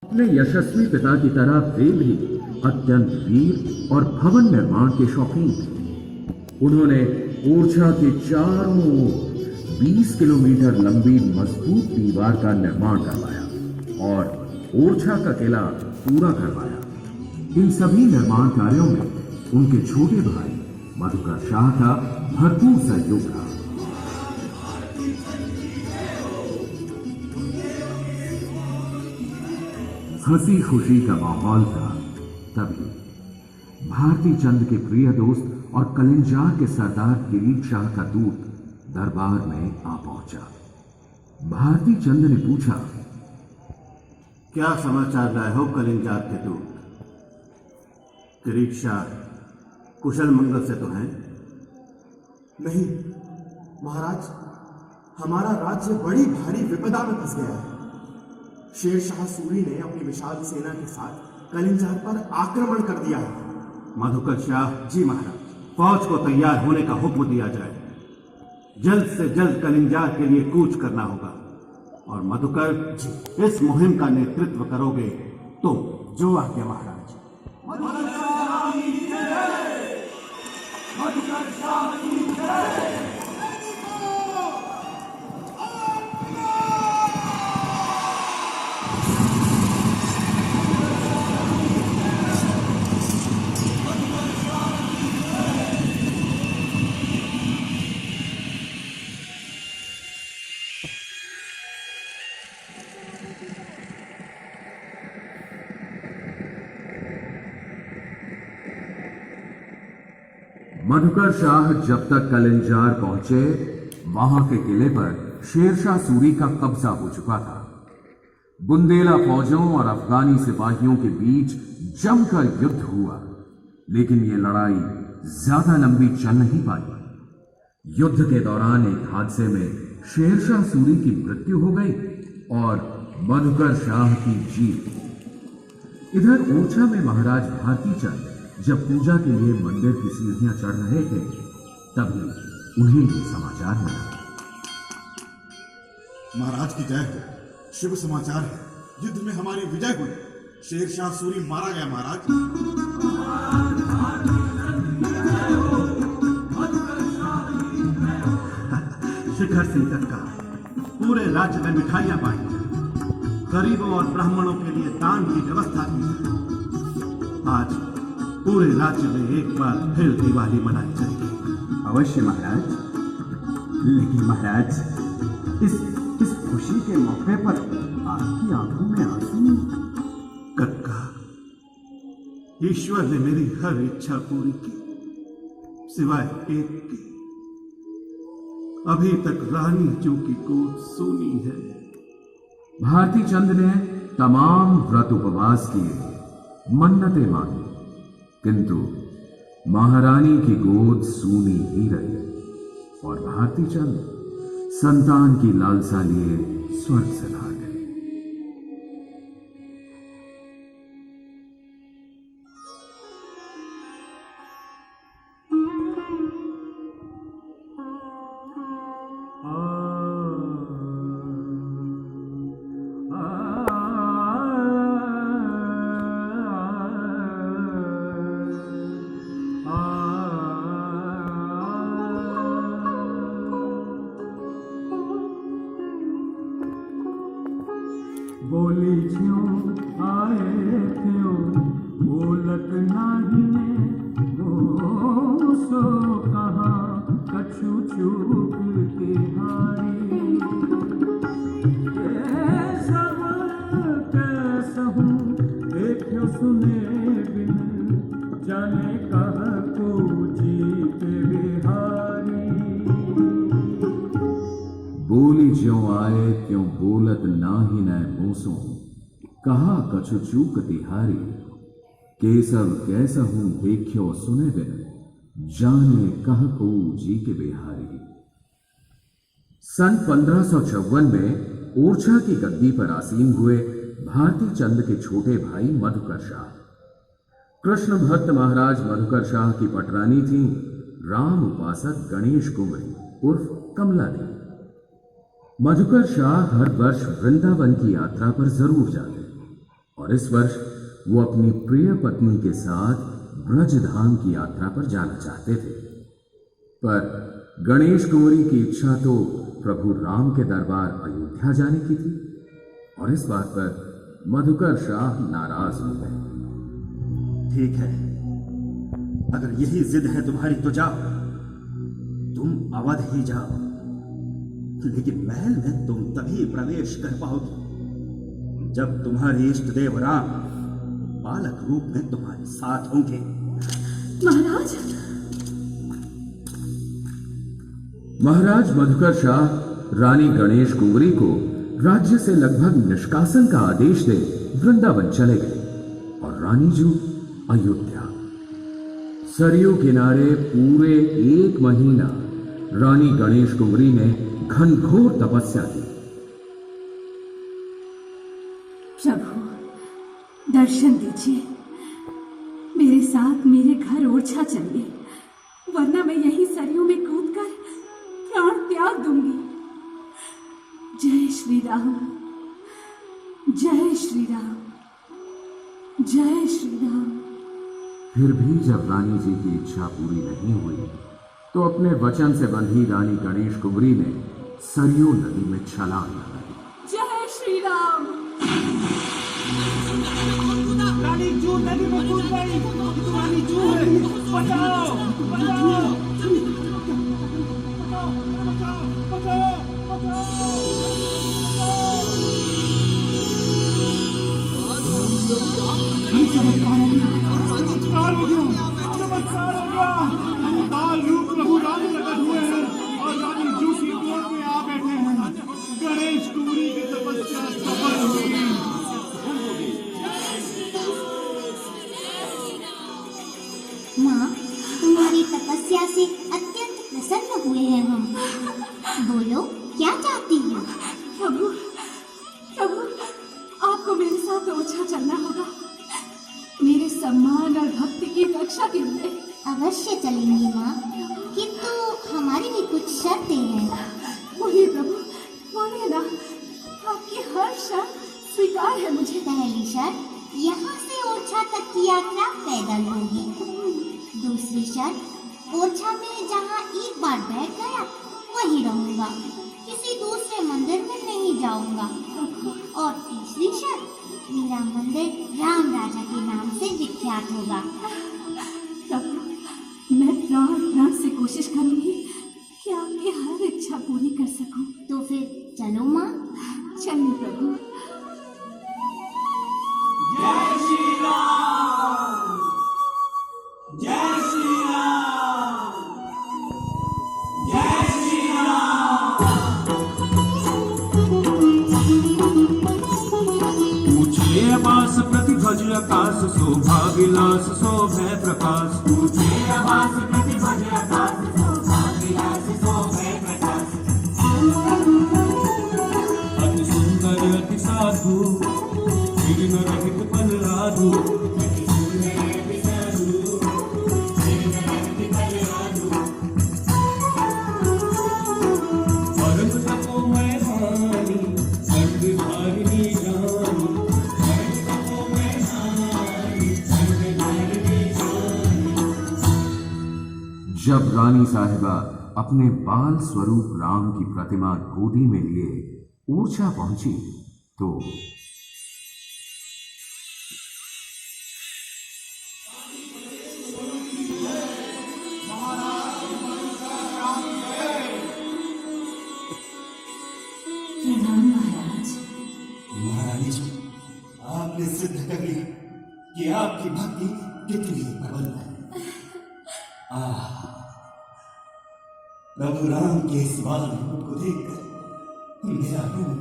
अपने यशस्वी पिता की तरह वे भी अत्यंत वीर और भवन निर्माण के शौकीन थे। उन्होंने ओरछा के चारों ओर 20 किलोमीटर लंबी मजबूत दीवार का निर्माण करवाया और ओरछा का किला पूरा करवाया। इन सभी निर्माण कार्यों में उनके छोटे भाई मधुकर शाह का भरपूर सहयोग था। हंसी खुशी का माहौल था। तभी भारती चंद के प्रिय दोस्त और कलिंजार के सरदार किरीट शाह का दूत दरबार में आ पहुंचा। भारती चंद ने पूछा, क्या समाचार लाए हो कलिंजार के दूत? किरीट शाह कुशल मंगल से तो हैं? नहीं महाराज, हमारा राज्य बड़ी भारी विपदा में फंस गया है। शेर शाह सूरी ने अपनी विशाल सेना के साथ कलिंजार पर आक्रमण कर दिया है। मधुकर शाह, जी महाराज। फौज को तैयार होने का हुक्म दिया जाए। जल्द से जल्द कलिंजार के लिए कूच करना होगा। और मधुकर जी, इस मुहिम का नेतृत्व करोगे तो? जो आज्ञा महाराज। मधुकर शाह जब तक कलिंजार पहुंचे, वहां के किले पर शेरशाह सूरी का कब्जा हो चुका था। बुंदेला फौजों और अफगानी सिपाहियों के बीच जमकर युद्ध हुआ, लेकिन यह लड़ाई ज्यादा लंबी चल नहीं पाई। युद्ध के दौरान एक हादसे में शेरशाह सूरी की मृत्यु हो गई और मधुकर शाह की जीत। इधर ओरछा में महाराज भारती चंद जब पूजा के लिए मंदिर की सीढ़ियां चढ़ रहे थे, तभी उन्हें ये समाचार मिला। महाराज की जय हो। शुभ समाचार है, युद्ध में हमारी विजय हुई। शेरशाह सूरी मारा गया महाराज। शिखर सिंह का पूरे राज्य में मिठाइयां बांटी, गरीबों और ब्राह्मणों के लिए दान की व्यवस्था की। आज पूरे राज्य में एक बार फिर दिवाली मनाई जाएगी। अवश्य महाराज। लेकिन महाराज, इस खुशी के मौके पर आपकी आंखों में आंसू। कक्का, ईश्वर ने मेरी हर इच्छा पूरी की सिवाय एक की। अभी तक रानी जो की गोद सोनी है। भारती चंद ने तमाम व्रत उपवास किए, मन्नतें मांगी, किंतु महारानी की गोद सूनी ही रही और भारती चंद संतान की लालसा लिए स्वर्ग से भाग गए। बोली क्यों आए क्यों बोलत नाही में वो सो कहा कछु चूक के हारी। सब कैसहूँ देखो सुने बिन जाने कह को जीत बिहारी। बोली ज्यों आए क्यों बोलत नाही न मूसों, कहा कछु चूक तिहारी। केसव कैसा हूं देखियो सुने बिन जाने कह को जी के बिहारी। सन 1554 में ओरछा की गद्दी पर आसीन हुए भारती चंद के छोटे भाई मधुकर शाह। कृष्ण भक्त महाराज मधुकर शाह की पटरानी थी राम उपासक गणेश कुंवरी उर्फ कमला देवी। मधुकर शाह हर वर्ष वृंदावन की यात्रा पर जरूर जाते और इस वर्ष वो अपनी प्रिय पत्नी के साथ ब्रजधाम की यात्रा पर जाना चाहते थे। पर गणेश कुंवरी की इच्छा तो प्रभु राम के दरबार अयोध्या जाने की थी और इस बात पर मधुकर शाह नाराज हो गए। ठीक है, अगर यही जिद है तुम्हारी तो जाओ, तुम अवध ही जाओ, लेकिन महल में तुम तभी प्रवेश कर पाओगे जब तुम्हारे इष्ट देव राम बालक रूप में तुम्हारे साथ होंगे। महाराज, महाराज मधुकर शाह रानी गणेश कुंवरी को राज्य से लगभग निष्कासन का आदेश दे वृंदावन चले गए और रानी जी अयोध्या। सरयू किनारे पूरे 1 महीना रानी गणेश कुंवरी ने घनघोर तपस्या की। प्रभु दर्शन दीजिए, मेरे साथ मेरे घर ओरछा चलिए, वरना मैं यही सरयू में कूदकर प्राण त्याग दूंगी। जय श्री राम, जय श्री राम, जय श्री राम। फिर भी जब रानी जी की इच्छा पूरी नहीं हुई तो अपने वचन से बंधी रानी गणेश कुंवरी ने सरयू नदी में छलांग लगाई। जय श्री राम। रानी जू नदी में कूद गई। रानी जू है, बचाओ बचाओ चमत्कार हो गया, चमत्कार हो गया। बाल रूप प्रभु राम प्रकट हुए हैं और रानी जू की गोद में आ बैठे हैं। गणेश कुंवरी की तपस्या सफल हुई। माँ, तुम्हारी तपस्या से अत्यंत प्रसन्न हुए हैं हम। बोलो, क्या चाहती हो? प्रभु, प्रभु, आपको मेरे साथ ओरछा चलना होगा, मेरे सम्मान और भक्ति की रक्षा के लिए। अवश्य चलेंगी माँ, किंतु हमारी भी कुछ शर्तें हैं। बोलिए प्रभु, बोलिए ना, आपकी हर शर्त स्वीकार है मुझे। पहली शर्त, यहाँ से ओरछा तक की यात्रा पैदल होगी। दूसरी शर्त, ओरछा में जहाँ एक बार बैठ गया वहीं रहूंगा, किसी दूसरे मंदिर में नहीं जाऊंगा। और तीसरी शर्त, मेरा मंदिर राम राजा के नाम से विख्यात होगा। प्रभु, मैं प्राण से कोशिश करूंगी कि आपकी हर इच्छा पूरी कर सकूं। तो फिर चलो माँ। चलिए प्रभु। जय श्री राम, जय श्री राम, जय श्री राम। ऊंचे आकाश प्रतिभज आकाश, शोभा विलास शोभे प्रकाश। ऊंचे आकाश प्रतिभज आकाश, शोभा विलास शोभे प्रकाश। अति सुंदर अति साधु, विघ्न रहित पल राधु। अति सुंदर अति साधु, विघ्न रहित पल राधु। परम तपोमय वाणी, सर्वधारिणी जानी। परम तपोमय वाणी, सर्वधारिणी जानी। जब रानी साहिबा अपने बाल स्वरूप राम की प्रतिमा गोदी में लिए ओरछा पहुंची तो प्रणाम महाराज। महारानी जी, आपने सिद्ध कर लिया कि आपकी भक्ति कितनी प्रबल है। प्रभु राम के इस बाल रूप को देखकर मेरा रूम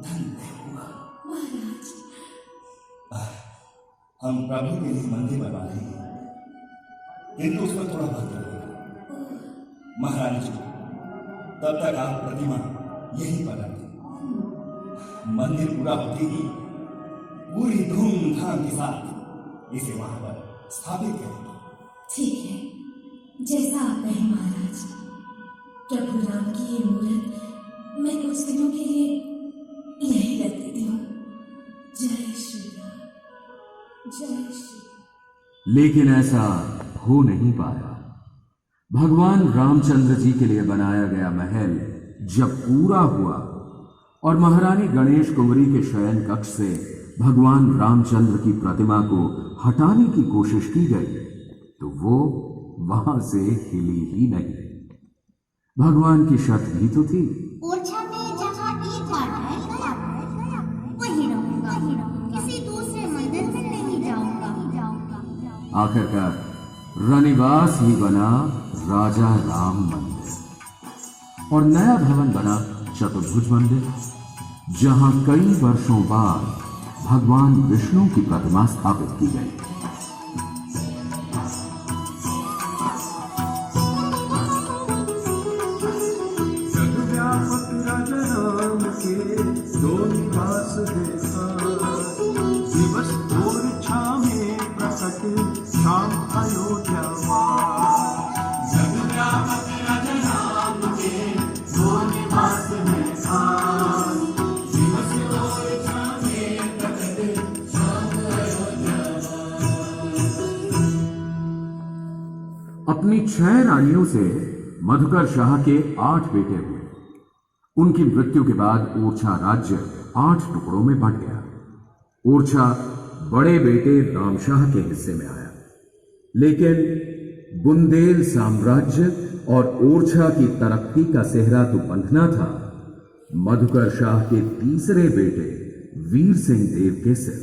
धन्य हुआ। महाराज, हम प्रभु के लिए मंदिर बनवा रहे हैं, किंतु उसमें थोड़ा वक्त लगेगा। महारानी जी, तब तक आप प्रतिमा यहीं पर रखें। मंदिर पूरा होते ही पूरी धूमधाम के साथ इसे वहां पर स्थापित करेंगे। ठीक है, जैसा आप कहें महाराज। प्रभु राम की ये मूर्त मैं कुछ दिनों के लिए यहीं रख देती हूँ। जय श्री राम। जय श्री लेकिन ऐसा हो नहीं पाया। भगवान रामचंद्र जी के लिए बनाया गया महल जब पूरा हुआ और महारानी गणेश कुंवरी के शयन कक्ष से भगवान रामचंद्र की प्रतिमा को हटाने की कोशिश की गई तो वो वहां से हिली ही नहीं। भगवान की शर्त भी तो थी, ओरछा में जहाँ एक बार बैठ गया वही रहूंगा, किसी दूसरे मंदिर में नहीं जाऊंगा। आखिरकार रनिवास ही बना राजा राम मंदिर और नया भवन बना चतुर्भुज मंदिर, जहां कई वर्षों बाद भगवान विष्णु की प्रतिमा स्थापित की गई। जगव्यापक राजा राम के दो निवास देखा, दिवस ओरछा में प्रकट शाम अयोध्या जगव्यापक राजा राम के दो निवास देखा, दिवस ओरछा में प्रकट शाम अयोध्या। अपनी 6 रानियों से मधुकर शाह के 8 बेटे हुए। उनकी मृत्यु के बाद ओरछा राज्य 8 टुकड़ों में बंट गया। ओरछा बड़े बेटे रामशाह के हिस्से में आया, लेकिन बुंदेल साम्राज्य और ओरछा की तरक्की का सेहरा तो बंधना था मधुकर शाह के तीसरे बेटे वीर सिंह देव के सिर।